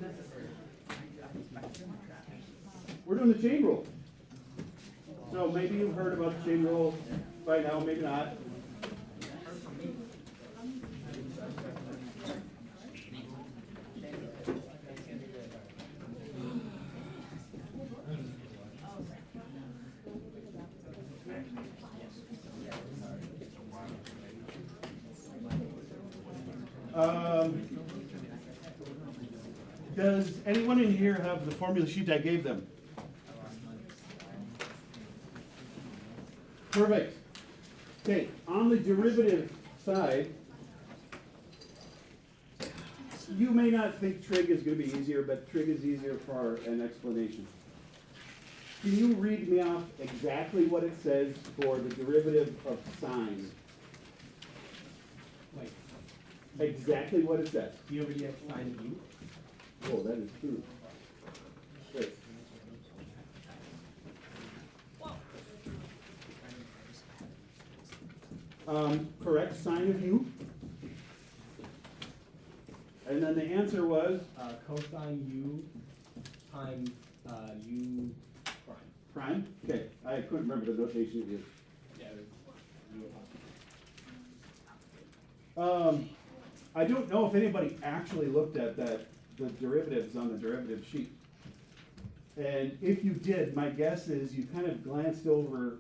not necessary. We're doing the chain rule. So maybe you've heard about the chain rule by now, maybe not. Does anyone in here have the formula sheet I gave them? Perfect. Okay, on the derivative side, you may not think trig is going to be easier, but trig is easier for an explanation. Can you read me off exactly what it says for the derivative of sine? Wait, Exactly what it says. do you already have sine u? Oh, that is true. Wait. Correct, sine of u. And then the answer was Cosine u times u prime. prime. Okay, I couldn't remember the notation it used. Yeah, it's u. I don't know if anybody actually looked at the derivatives on the derivative sheet. And if you did, my guess is you kind of glanced over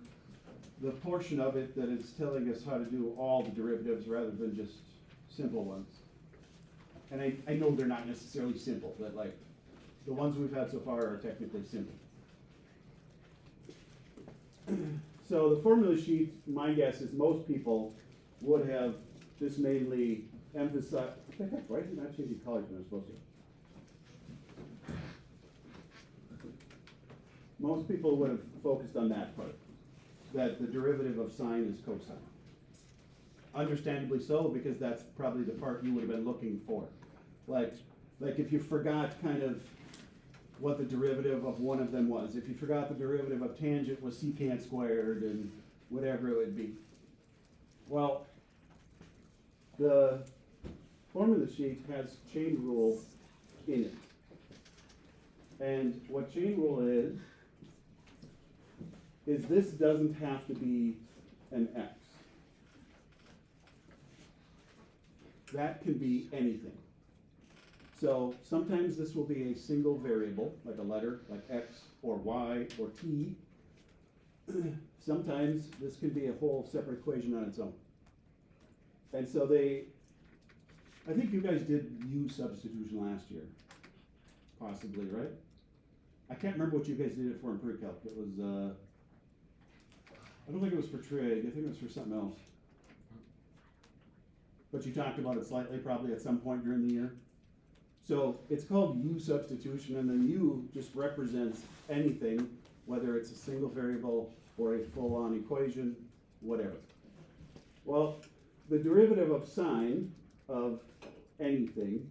the portion of it that is telling us how to do all the derivatives rather than just simple ones. And I know they're not necessarily simple, but like the ones we've had so far are technically simple. So the formula sheet, my guess is most people would have just mainly emphasized, what the heck, why is it not changing colors when it's supposed to? Most people would have focused on that part, that the derivative of sine is cosine. Understandably so, because that's probably the part you would have been looking for. Like if you forgot kind of what the derivative of one of them was, if you forgot the derivative of tangent was secant squared and whatever it would be. Well, the formula sheet has chain rule in it. And what chain rule is this doesn't have to be an x. That can be anything. So sometimes this will be a single variable, like a letter, like x or y or t. Sometimes this can be a whole separate equation on its own. And so I think you guys did u substitution last year, possibly, right? I can't remember what you guys did it for in pre-calc. It was, I don't think it was for trig, I think it was for something else. But you talked about it slightly probably at some point during the year. So it's called u substitution, and then u just represents anything, whether it's a single variable or a full-on equation, whatever. Well, the derivative of sine of anything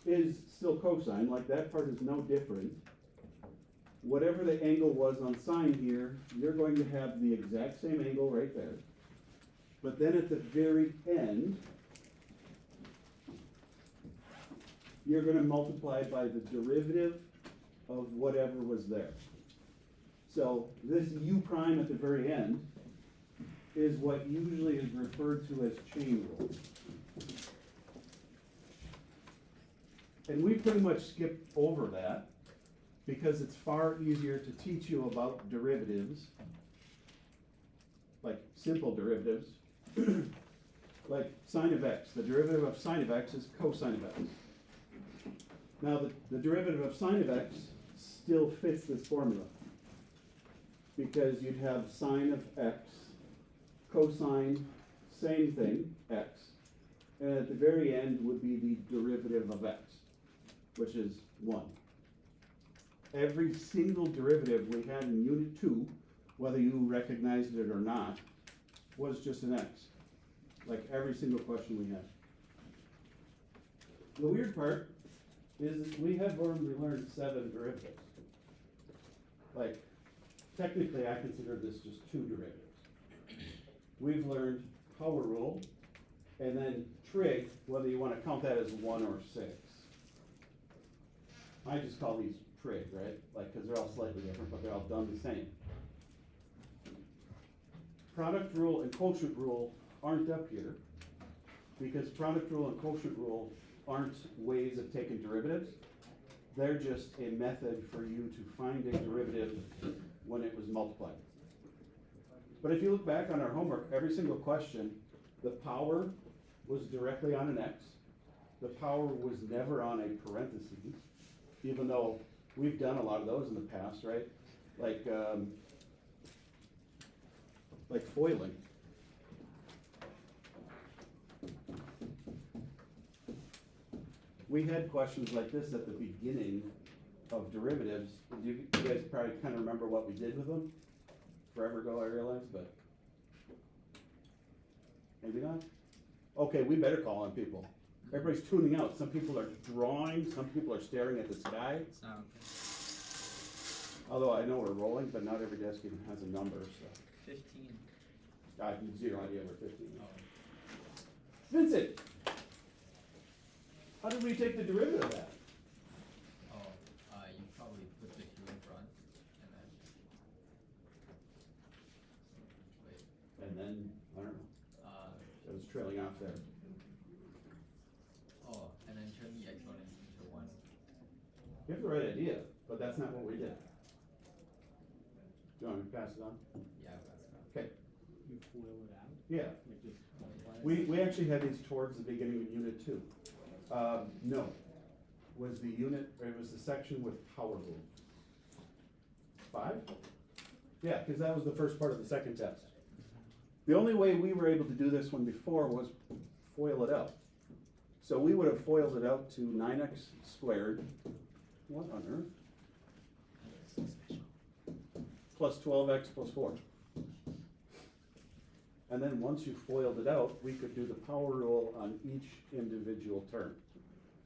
is still cosine, like that part is no different. Whatever the angle was on sine here, you're going to have the exact same angle right there. But then at the very end, you're going to multiply by the derivative of whatever was there. So this u prime at the very end is what usually is referred to as chain rule. And we pretty much skip over that because it's far easier to teach you about derivatives, like simple derivatives, like sine of x. The derivative of sine of x is cosine of x. Now the derivative of sine of x still fits this formula because you'd have sine of x, cosine, same thing, x, and at the very end would be the derivative of x, which is 1. Every single derivative we had in Unit 2, whether you recognized it or not, was just an x. Like every single question we had. The weird part is we have only learned 7 derivatives. Like, technically I consider this just 2 derivatives. We've learned power rule, and then trig, whether you want to count that as 1 or 6. I just call these trig, right? Like, cause they're all slightly different, but they're all done the same. Product rule and quotient rule aren't up here, because product rule and quotient rule aren't ways of taking derivatives. They're just a method for you to find a derivative when it was multiplied. But if you look back on our homework, every single question, the power was directly on an x. The power was never on a parenthesis, even though we've done a lot of those in the past, right? Like foiling. We had questions like this at the beginning of derivatives. You guys probably kind of remember what we did with them? Forever ago, I realize, but maybe not. Okay, we better call on people. Everybody's tuning out. Some people are drawing, some people are staring at the sky. It's not okay. Although I know we're rolling, but not every desk even has a number, so 15. I have zero idea where 15 is. Oh. Vincent! How did we take the derivative of that? Oh, you probably put the Q in front, and then. Wait, And then, I don't know, it was trailing off there. oh, and then turn the exponent into 1. You have the right idea, but that's not what we did. Do you want me to pass it on? Yeah, that's not. Okay, You FOIL it out, yeah. like just multiply it? We actually had these towards the beginning of unit 2. No, was the unit, or it was the section with power rule. 5? Yeah, cause that was the first part of the second test. The only way we were able to do this one before was FOIL it out. So we would have FOILed it out to 9x squared, what on earth? Plus 12x plus 4. And then once you FOILed it out, we could do the power rule on each individual term.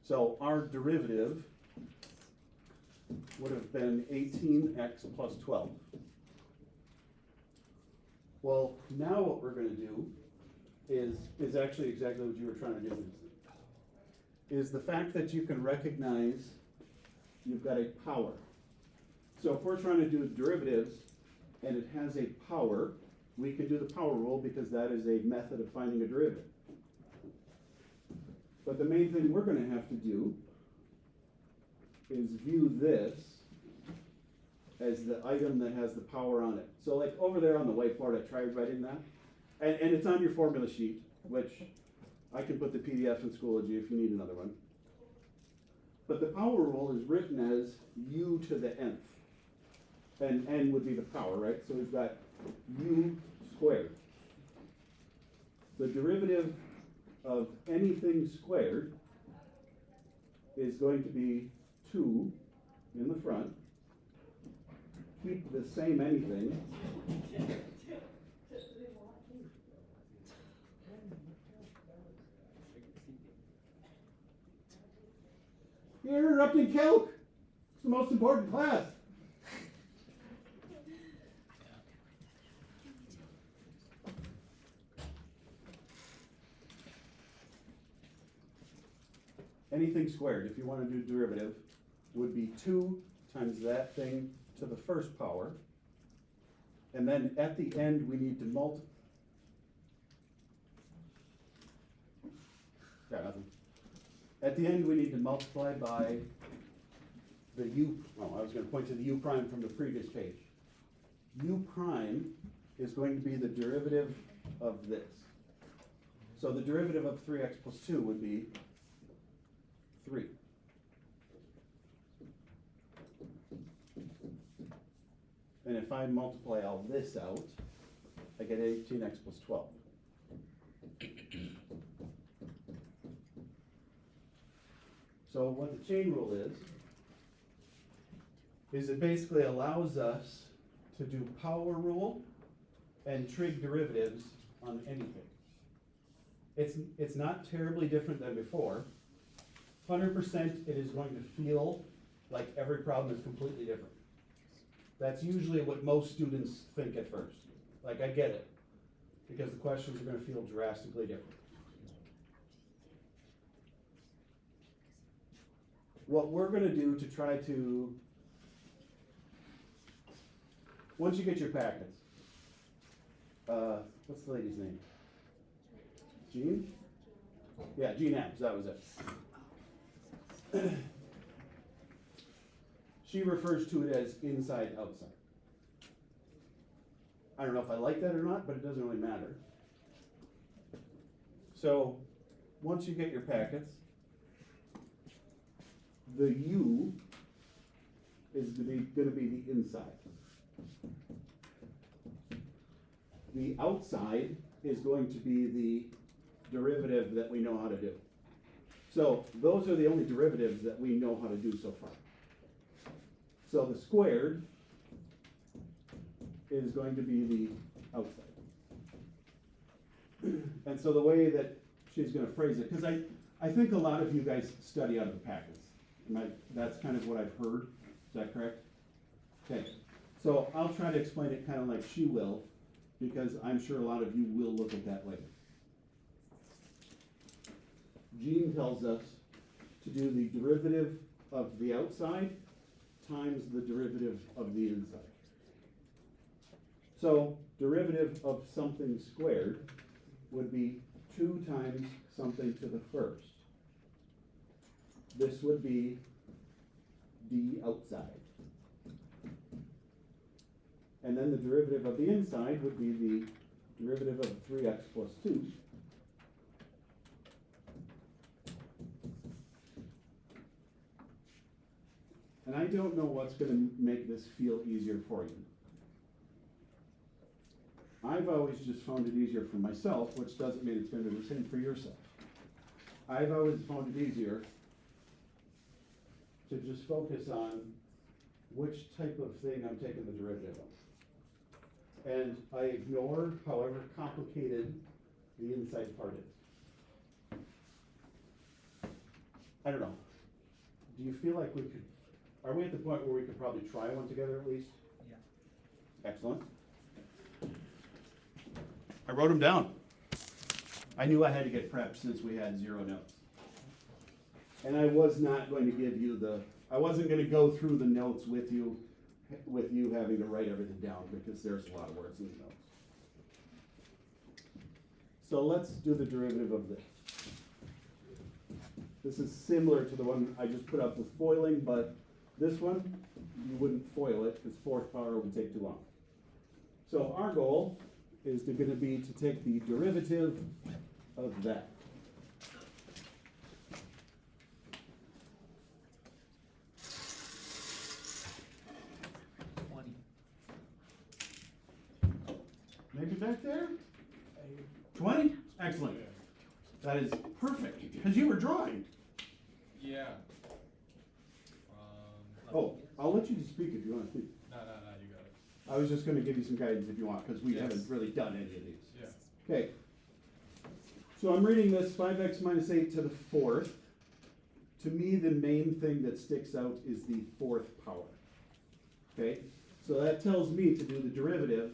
So our derivative would have been 18x plus 12. Well, now what we're gonna do is actually exactly what you were trying to do, Vincent. Is the fact that you can recognize you've got a power. So if we're trying to do derivatives and it has a power, we can do the power rule because that is a method of finding a derivative. But the main thing we're gonna have to do is view this as the item that has the power on it. So like over there on the whiteboard, I tried writing that. And it's on your formula sheet, which I can put the PDF in Schoology if you need another one. But the power rule is written as u to the nth. And n would be the power, right? So we've got u squared. The derivative of anything squared is going to be 2 in the front. Keep the same anything. You're interrupting calc. It's the most important class. Anything squared, if you want to do derivative, would be 2 times that thing to the first power. And then at the end, we need to multiply. Got nothing. At the end, we need to multiply by the u, oh, I was going to point to the u prime from the previous page. U prime is going to be the derivative of this. So the derivative of 3x plus 2 would be 3. And if I multiply all this out, I get 18x plus 12. So what the chain rule is it basically allows us to do power rule and trig derivatives on anything. It's not terribly different than before. 100% it is going to feel like every problem is completely different. That's usually what most students think at first. Like, I get it, because the questions are going to feel drastically different. what we're gonna do to try to, once you get your packets, what's the lady's name? Jean? Yeah, Jean Adams, that was it. She refers to it as inside, outside. I don't know if I like that or not, but it doesn't really matter. So, once you get your packets, the U is gonna be the inside. The outside is going to be the derivative that we know how to do. So, those are the only derivatives that we know how to do so far. So the squared is going to be the outside. And so the way that she's gonna phrase it, because I think a lot of you guys study out of the packets. That's kind of what I've heard, is that correct? Okay, so I'll try to explain it kind of like she will, because I'm sure a lot of you will look at that later. Jean tells us to do the derivative of the outside times the derivative of the inside. So, derivative of something squared would be 2 times something to the first. This would be d outside. And then the derivative of the inside would be the derivative of 3x plus 2. And I don't know what's going to make this feel easier for you. I've always just found it easier for myself, which doesn't mean it's going to be the same for yourself. I've always found it easier to just focus on which type of thing I'm taking the derivative of. And I ignore however complicated the inside part is. I don't know. Do you feel like we could, are we at the point where we could probably try one together at least? Yeah. Excellent. I wrote them down. I knew I had to get prepped since we had 0 notes. And I was not going to give you I wasn't going to go through the notes with you having to write everything down because there's a lot of words in the notes. So let's do the derivative of this. This is similar to the one I just put up with foiling, but this one, you wouldn't foil it because 4th power would take too long. So our goal is going to be to take the derivative of that. Maybe back there? 20? Excellent. That is perfect, because you were drawing. Yeah. Oh, I'll let you speak if you want to speak. No, you got it. I was just going to give you some guidance if you want, because we Yes. haven't really done any of these. Yeah. Okay. So I'm reading this 5x minus 8 to the 4th. To me, the main thing that sticks out is the 4th power. Okay? So that tells me to do the derivative.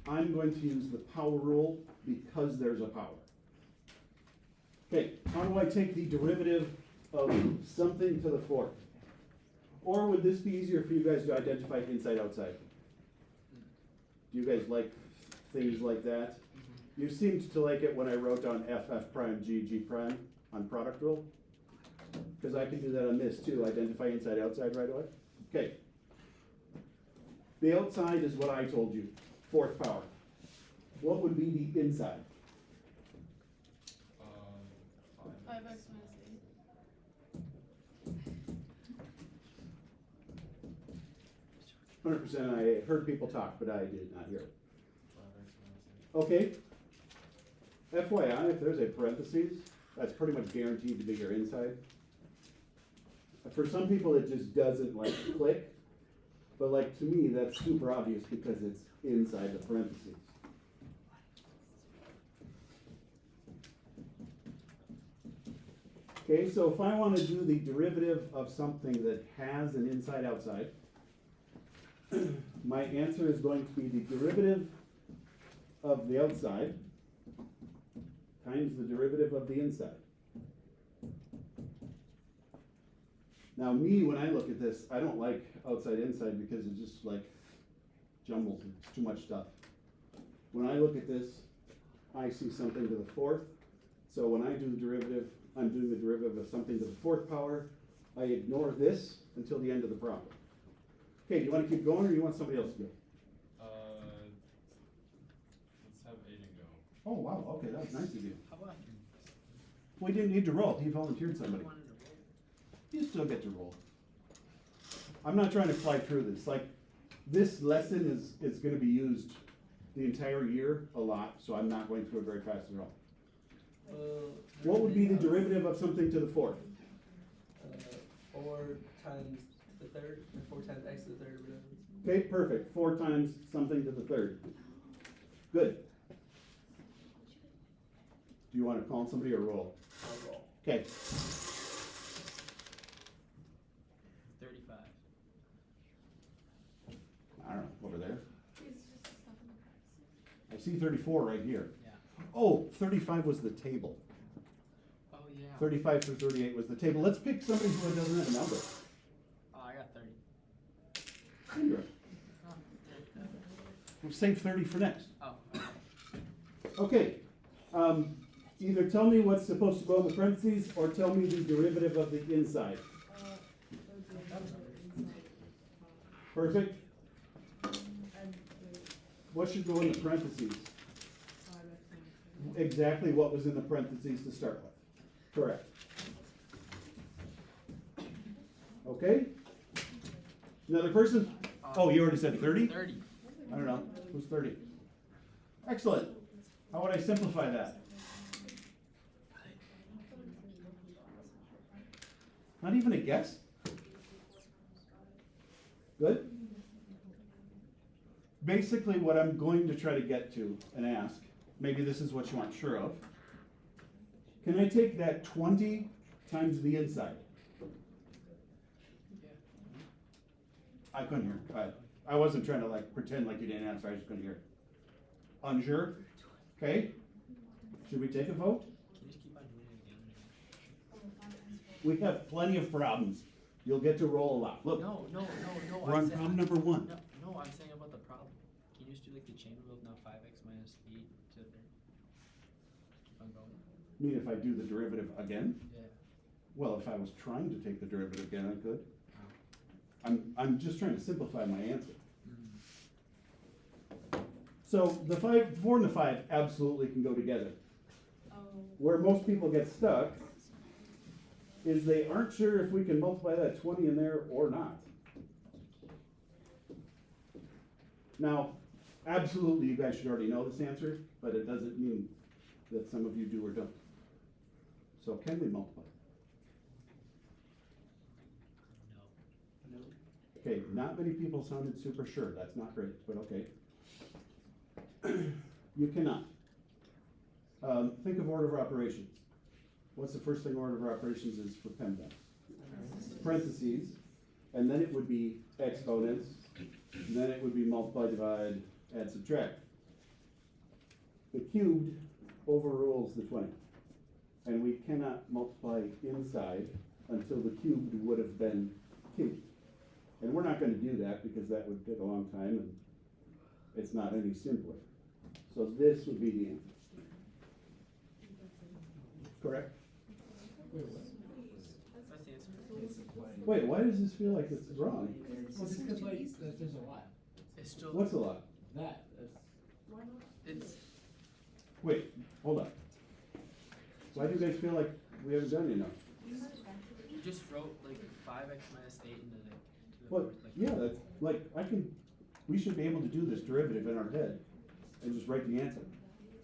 I'm going to use the power rule because there's a power. Okay, how do I take the derivative of something to the 4th? Or would this be easier for you guys to identify inside, outside? Do you guys like things like that? You seemed to like it when I wrote down f prime, g prime on product rule. Because I can do that on this too, identify inside, outside right away. Okay. The outside is what I told you, 4th power. What would be the inside? 5x minus 100% I heard people talk, but I did not hear it. Okay. FYI, if there's a parentheses, that's pretty much guaranteed to be your inside. For some people, it just doesn't like click, but like to me, that's super obvious because it's inside the parentheses. Okay, so if I want to do the derivative of something that has an inside-outside, my answer is going to be the derivative of the outside times the derivative of the inside. Now me, when I look at this, I don't like outside inside because it just like jumbles, it's too much stuff. When I look at this, I see something to the fourth. So when I do the derivative, I'm doing the derivative of something to the fourth power. I ignore this until the end of the problem. Okay, do you wanna keep going or do you want somebody else to go? Let's have Aiden go. Oh, wow, okay, that was nice of you. How about We didn't need to roll, he volunteered somebody. wanted to roll? You still get to roll. I'm not trying to fly through this, like, this lesson is gonna be used the entire year a lot, so I'm not going through it very fast at all. What would be the derivative of something to the fourth? 4 times the third, or 4 times x to the third, or whatever. Okay, perfect, 4 times something to the third. Good. Do you wanna call somebody or roll? I'll roll. Okay, 35. I don't know, over there. It's just the stuff in the I see 34 right here. Yeah. Oh, 35 was the table. Oh, yeah. 35 through 38 was the table. Let's pick somebody who doesn't have a number. Oh, I got 30. Indra. We'll save 30 for next. Oh, okay. Okay, either tell me what's supposed to go in the parentheses or tell me the derivative of the inside. Perfect. What should go in the parentheses? Exactly what was in the parentheses to start with. Correct. Okay? Another person? Oh, you already said 30? 30. I don't know. Who's 30? Excellent. How would I simplify that? Not even a guess? Good? Basically, what I'm going to try to get to and ask, maybe this is what you aren't sure of. Can I take that 20 times the inside? I couldn't hear. I wasn't trying to like pretend like you didn't answer, I just couldn't hear. Unsure? Okay. Should we take a vote? Can you just keep on doing it again? We have plenty of problems. You'll get to roll a lot. Look, No. we're on problem number 1. No, I'm saying about the problem. Can you just do like the chain rule of now 5x minus 8 to the third? Keep on going. I mean, if I do the derivative again? Yeah. Well, if I was trying to take the derivative again, I could. I'm just trying to simplify my answer. So the 4 and the 5 absolutely can go together. Where most people get stuck is they aren't sure if we can multiply that 20 in there or not. Now, absolutely you guys should already know this answer, but it doesn't mean that some of you do or don't. So can we multiply? No. Okay, not many people sounded super sure, that's not great, but okay. You cannot. Think of order of operations. What's the first thing order of operations is for PEMDAS? Parentheses, and then it would be exponents, and then it would be multiply, divide, add, subtract. The cubed overrules the 20, and we cannot multiply inside until the cubed would have been cubed. And we're not gonna do that because that would take a long time and it's not any simpler. So this would be the answer. Correct? That's the answer. Wait, why does this feel like it's wrong? Well, just because like, there's a lot. It's still. What's a lot? That's. It's. Wait, hold on. Why do you guys feel like we haven't done enough? You just wrote like 5x minus 8 into the. To the Well, fourth, like, yeah, that's, like, we should be able to do this derivative in our head and just write the answer.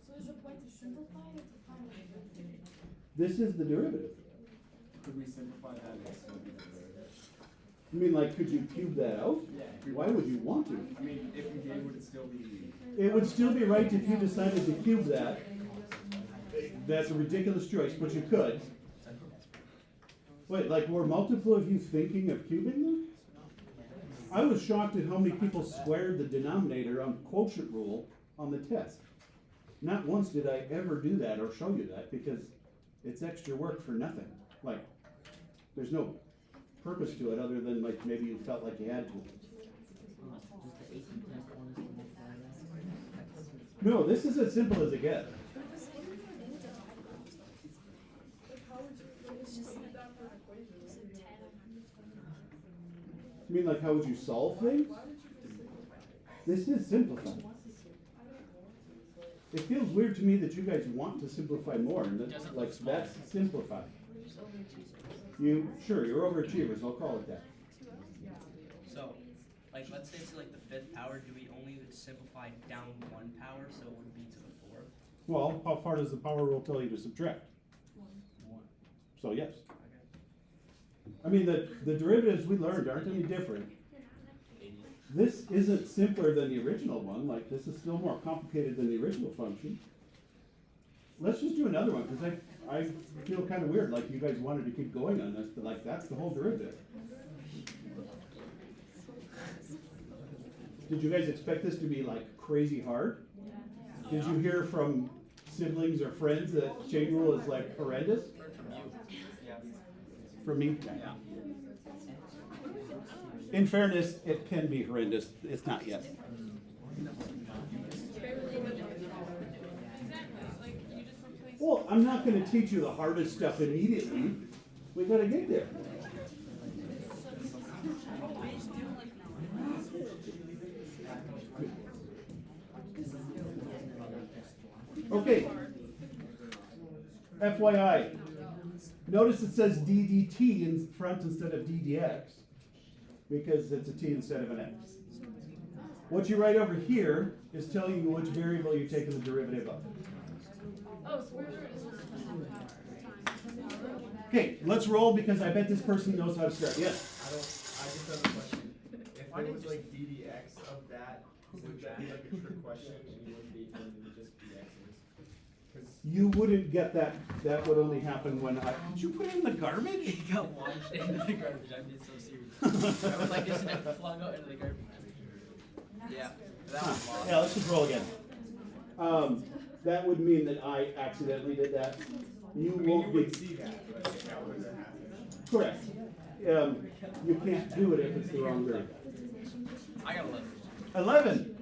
So is the point to simplify it or to find it? This is the derivative. Could we simplify that and still be the I mean, like, could you cube that out? Yeah. Why would you want to? I mean, if we did, would it still be? It would still be right if you decided to cube that. That's a ridiculous choice, but you could. Wait, like, were multiple of you thinking of cubing them? I was shocked at how many people squared the denominator on quotient rule on the test. Not once did I ever do that or show you that because it's extra work for nothing. Like, there's no purpose to it, other than like maybe you felt like you had to. Just the 8 and 10th one is the multiply that. No, this is as simple as it gets. You mean like how would you solve things? This is simplified. It feels weird to me that you guys want to simplify more, and that's Doesn't like, look small. that's simplified. Sure, you're overachievers, I'll call it that. So, like, let's say to like the 5th power, do we only simplify down 1 power, so it would be to the 4th? Well, how far does the power rule tell you to subtract? 1. So yes. Okay. I mean, the derivatives we learned aren't any different. This isn't simpler than the original one, like this is still more complicated than the original function. Let's just do another one, because I feel kind of weird, like you guys wanted to keep going on this, but like that's the whole derivative. Did you guys expect this to be like crazy hard? Did you hear from siblings or friends that chain rule is like horrendous? Yeah. From me? Yeah. In fairness, it can be horrendous. It's not yet. Well, I'm not going to teach you the hardest stuff immediately. We got to get there. Okay. FYI. Notice it says DDT in front instead of DDX, because it's a t instead of an x. What you write over here is telling you which variable you're taking the derivative of. Oh, square root is not the half power times. Okay, let's roll because I bet this person knows how to start. Yes? I just have a question. If it was like ddx of that, would that be like a trick question and you wouldn't be, and it would just be x's? 'Cause You wouldn't get that. That would only happen when I. Did you put it in the garbage? It got launched into the garbage. I'm being so serious. I was like, isn't it flung out into the garbage? Yeah, that was lost. Yeah, let's just roll again. That would mean that I accidentally did that. You I mean, won't you be would see that, but that wouldn't happen. correct. You can't do it if it's the wrong variable. I got 11. 11.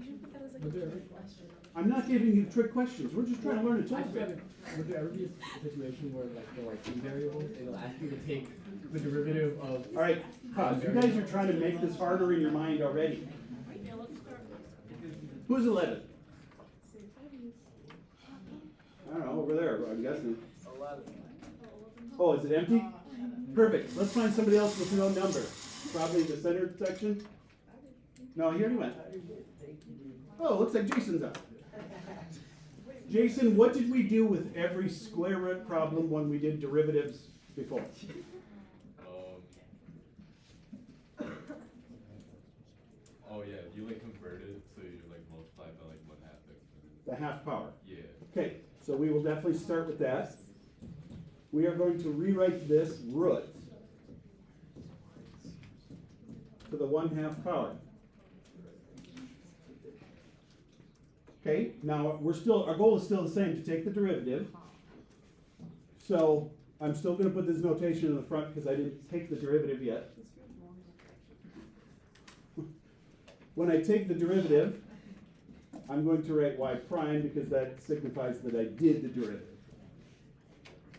I'm not giving you trick questions. We're just trying to learn a I tool. just have would there ever be a situation where like there are like 2 variables, it'll ask you to take the derivative of. All right, pause. You guys are trying to make this harder in your mind already. Who's 11? I don't know, over there, I'm guessing. 11. Oh, is it empty? Perfect. Let's find somebody else with no number. Probably the center section. No, he already went. Oh, looks like Jason's up. Jason, what did we do with every square root problem when we did derivatives before? Oh yeah, you like convert it, so you like multiply by like 1/2 x. The half power. Yeah. Okay, so we will definitely start with that. We are going to rewrite this root to the 1/2 power. Okay, now our goal is still the same, to take the derivative. So I'm still going to put this notation in the front because I didn't take the derivative yet. When I take the derivative, I'm going to write y prime because that signifies that I did the derivative.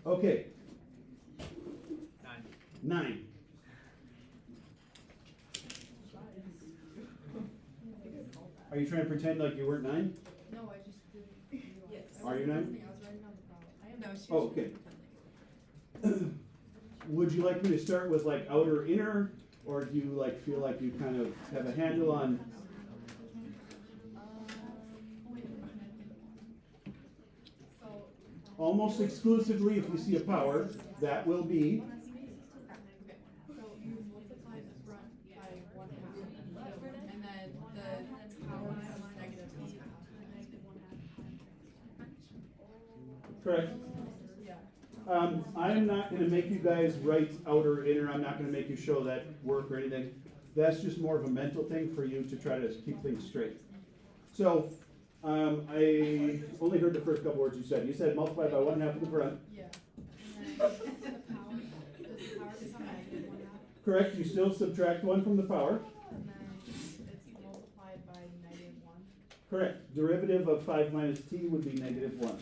Okay. 9. Are you trying to pretend like you weren't 9? No, I just didn't. Yes. Are you 9? I was writing on the problem. I am. No, she Oh, okay. Would you like me to start with like outer, inner, or do you like feel like you kind of have a handle on? Almost exclusively, if we see a power, that will be. So you multiply the front by 1/2, and then the power becomes negative 1/2. Correct. Yeah. I'm not going to make you guys write outer, inner. I'm not going to make you show that work or anything. That's just more of a mental thing for you to try to keep things straight. So, I only heard the first couple words you said. You said multiply by 1/2 in the front. Yeah. And then the power becomes negative 1/2. Correct, you still subtract one from the power. And then it's multiplied by -1. Correct, derivative of 5 minus t would be -1.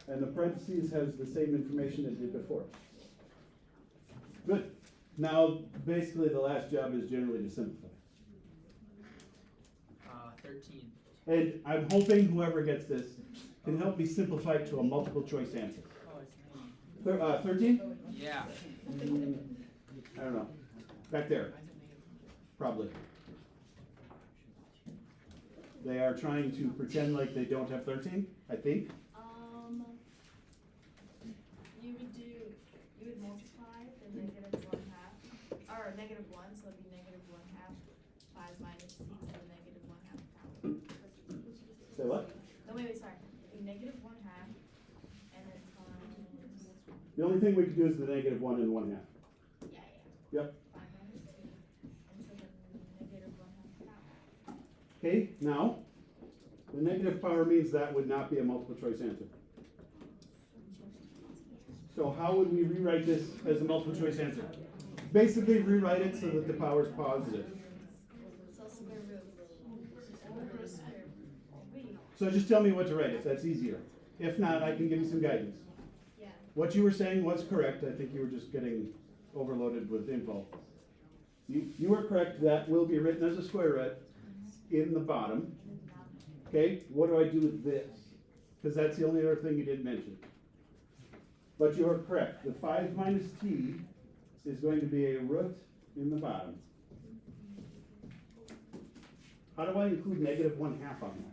And the parentheses has the same information it did before. Good. Now, basically, the last job is generally to simplify. 13. And I'm hoping whoever gets this can help me simplify it to a multiple choice answer. Oh, it's me. 13? Yeah. I don't know. Back there, probably. They are trying to pretend like they don't have 13, I think. You would multiply the -1/2, or -1, so it'd be -1/2, 5 minus t to the -1/2 power. Say what? No, wait, sorry, it'd be -1/2, and then times, The only thing we could do is the -1 and 1/2. yeah. Yep. 5 minus t, and so then -1/2 power. Okay, now, the negative power means that would not be a multiple choice answer. So how would we rewrite this as a multiple choice answer? Basically rewrite it so that the power is positive. So square root, or square root. So just tell me what to write if that's easier. If not, I can give you some guidance. Yeah. What you were saying was correct. I think you were just getting overloaded with info. You were correct. That will be written as a square root in the bottom. Okay, what do I do with this? Because that's the only other thing you didn't mention. But you are correct. The 5 minus t is going to be a root in the bottom. How do I include -1/2 on that?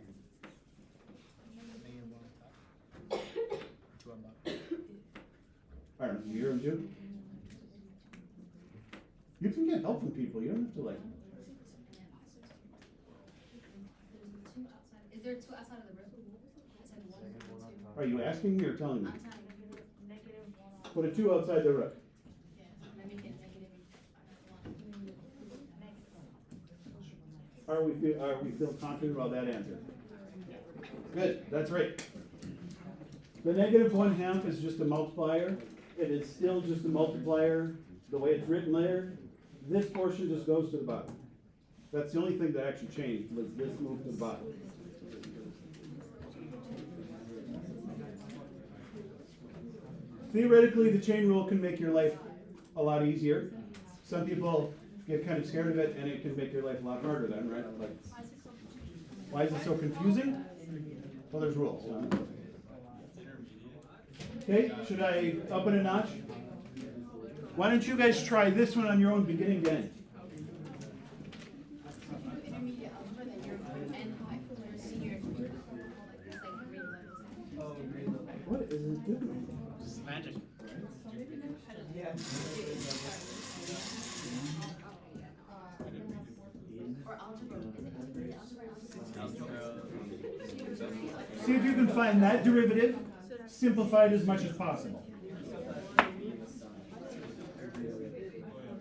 I don't know, you hear them too? You can get help from people. You don't have to like. Is there 2 outside of the room? I said 1 and 2. Are you asking me or telling me? I'm telling you, -1. Put a 2 outside the root. Yeah, let me get -1. Are we feel confident about that answer? Good, that's right. The -1/2 is just a multiplier. It is still just a multiplier the way it's written there. This portion just goes to the bottom. That's the only thing that actually changed, was this moved to the bottom. Theoretically, the chain rule can make your life a lot easier. Some people get kind of scared of it, and it can make your life a lot harder then, right? Like, why is it so confusing? Well, there's rules. Okay, should I up it a notch? Why don't you guys try this one on your own, beginning to end? Intermediate algebra, then you're and high for your senior. It's like grade levels. Oh, grade level. What is it doing? It's magic. Yeah. Or algebra, is it intermediate algebra? See if you can find that derivative simplified as much as possible.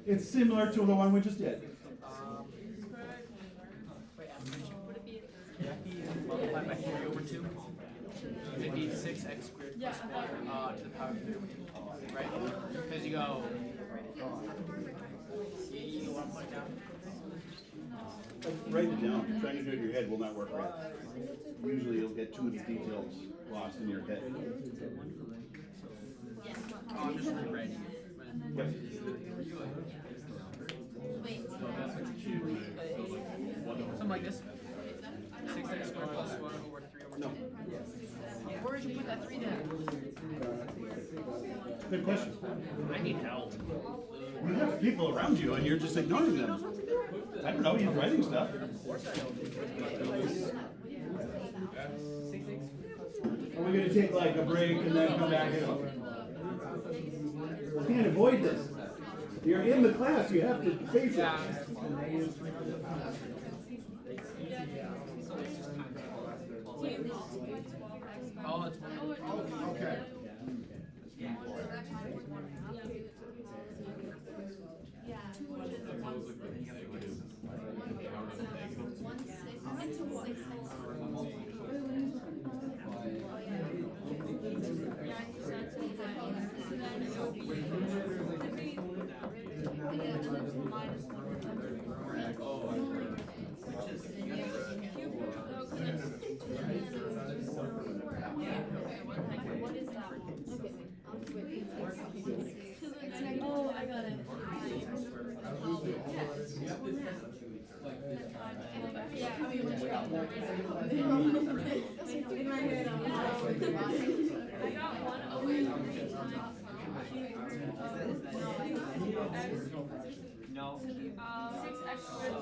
It's similar to the one we just did. Multiply by 3/2. It'd be 6x squared plus 1 to the power of 3 over 2. Right? Because you go. You want to put it down? Write it down. Trying to do it in your head will not work right. Usually you'll get too many details lost in your head. Oh, I'm just rewriting it. Yep. Wait. Something like this. 6x squared plus 1 over 3 over 2. No. Where did you put that 3 down? Good question. I need help. You have people around you and you're just ignoring them. I don't know, he's writing stuff. Are we gonna take like a break and then come back in? You can't avoid this. You're in the class, you have to face it. Oh, it's Okay. Yeah, I mean, which one? In my head, I got one over No. 6x squared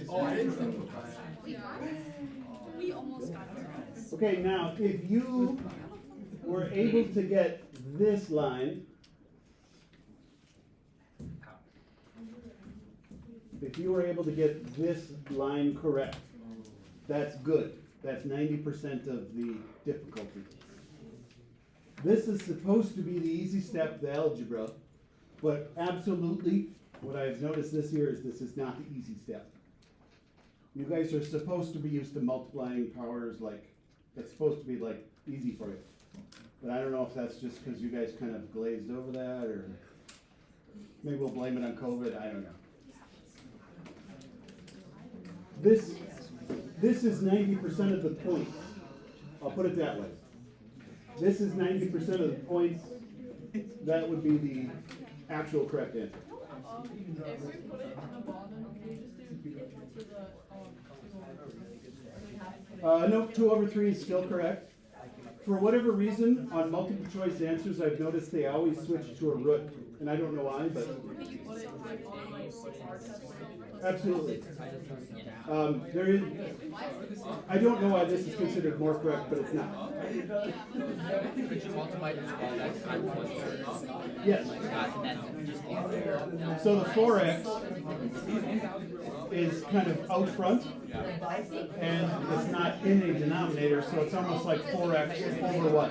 Oh, I didn't simplify. We almost got it. Okay, now, if you were able to get this line, if you were able to get this line correct, that's good. That's 90% of the difficulty. This is supposed to be the easy step, the algebra, but absolutely, what I've noticed this year is this is not the easy step. You guys are supposed to be used to multiplying powers, like, it's supposed to be like easy for you. But I don't know if that's just because you guys kind of glazed over that, or maybe we'll blame it on COVID, I don't know. This is 90% of the points. I'll put it that way. This is 90% of the points. That would be the actual correct answer. If we put it in the bottom, can we just do to the, No, 2/3 is still correct. For whatever reason, on multiple choice answers, I've noticed they always switch to a root, and I don't know why, but absolutely. There is, I don't know why this is considered more correct, but it's not. Could you multiply this 12x times 1/3? Yes. That's just easier. So the 4x is kind of out front, and it's not in a denominator, so it's almost like 4x over 1.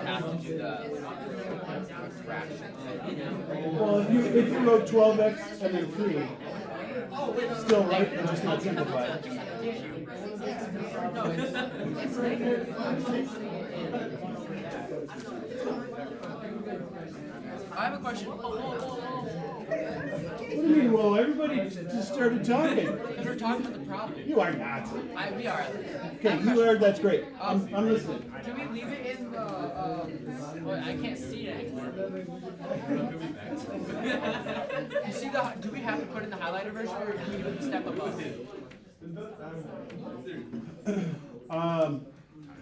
Have to do the fraction. Well, if you wrote 12x and then 3, still right, and just not simplified. I have a question. What do you mean, whoa, everybody just started talking. Because we're talking about the problem. You are not. We are. Okay, you are, that's great. I'm listening. Can we leave it in the, well, I can't see it anymore. You see the, do we have to put in the highlighter version or can we do it the step above?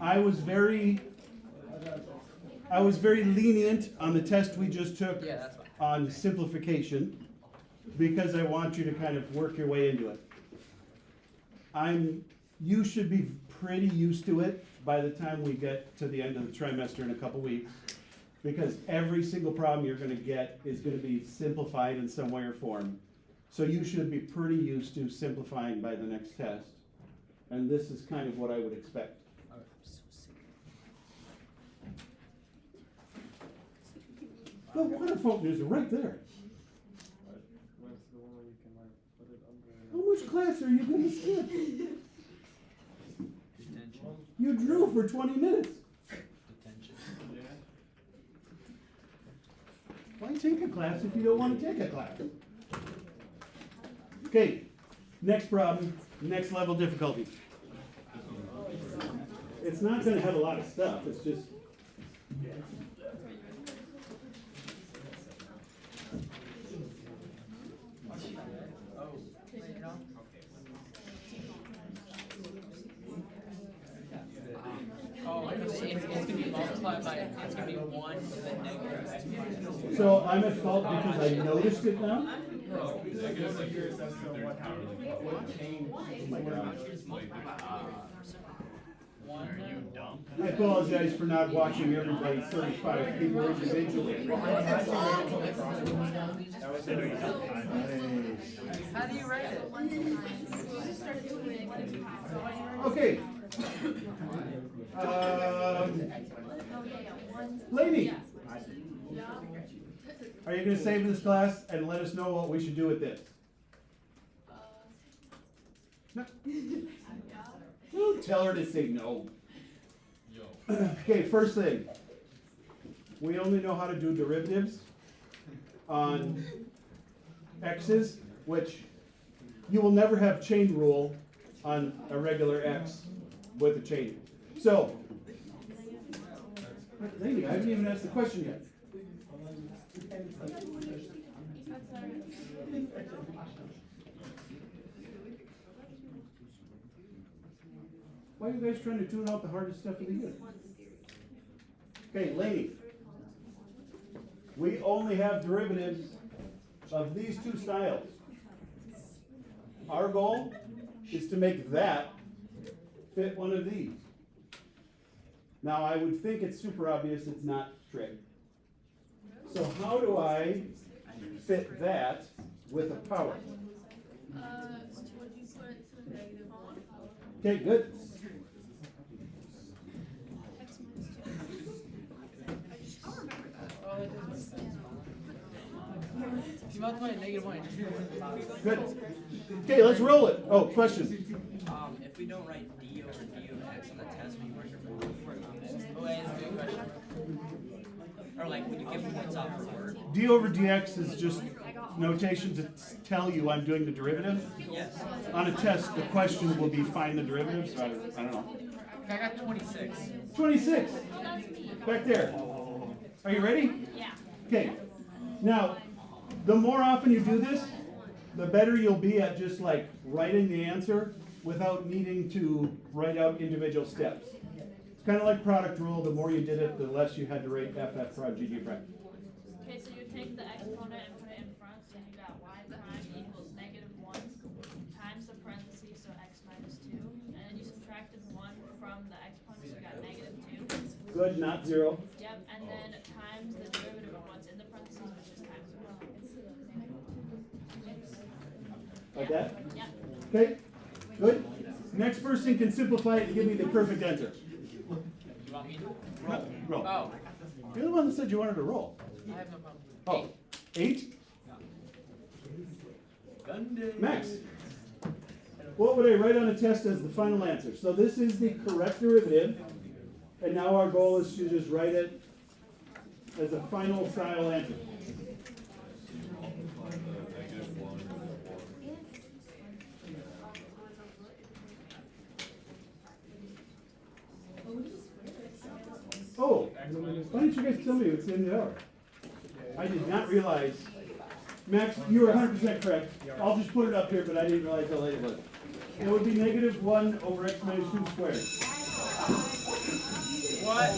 I was very lenient on the test we just took Yeah, that's fine. on simplification, because I want you to kind of work your way into it. You should be pretty used to it by the time we get to the end of the trimester in a couple weeks, because every single problem you're gonna get is gonna be simplified in some way or form. So you should be pretty used to simplifying by the next test, and this is kind of what I would expect. The water fountain is right there. How much class are you gonna skip? You drew for 20 minutes. Why take a class if you don't want to take a class? Okay, next problem, next level difficulty. It's not gonna have a lot of stuff, it's just. It's gonna be multiplied by, it's gonna be 1 to the negative. So I'm at fault because I noticed it now? No, negative like your assessment of what happened. What changed? Are you dumb? I apologize for not watching everybody 35 people individually. How do you write it? Okay. Lady, are you gonna save this class and let us know what we should do with this? No. Don't tell her to say no. Yo. Okay, first thing. We only know how to do derivatives on x's, which you will never have chain rule on a regular x with a chain. So, Laney, I haven't even asked the question yet. Why are you guys trying to tune out the hardest stuff of the year? Okay, Laney. We only have derivatives of these two styles. Our goal is to make that fit one of these. Now, I would think it's super obvious it's not trig. So how do I fit that with a power? Would you put negative on? Okay, good. X minus 2. I'll remember that. If you multiply -1, it just goes to the bottom. Good. Okay, let's roll it. Oh, question. If we don't write d over d of x on the test, when you work your Oh, wait, that's a good question. or like when you give points out for work. D over dx is just notation to tell you I'm doing the derivative. Yes. On a test, the question will be find the derivative, so I don't know. Okay, I got 26. 26. Back there. Are you ready? Yeah. Okay. Now, the more often you do this, the better you'll be at just like writing the answer without needing to write out individual steps. It's kind of like product rule. The more you did it, the less you had to write FF prod GD prime. Okay, so you take the exponent and put it in front, so you got y prime equals -1 times the parentheses, so x minus 2, and then you subtracted 1 from the exponent, so you got -2. Good, not 0. Yep, and then times the derivative of what's in the parentheses, which is times 1. Like that? Yep. Okay, good. Next person can simplify it and give me the perfect answer. You want me to? Roll. Oh, You're the one that said you wanted to roll. I have no problem. Oh, 8? Max, what would I write on a test as the final answer? So this is the correct derivative, and now our goal is to just write it as a final style answer. Multiply the -1 with 1. Oh, why didn't you guys tell me it's in the hour? I did not realize. Max, you were 100% correct. I'll just put it up here, but I didn't realize how late it was. It would be -1 over x minus 2 squared. What?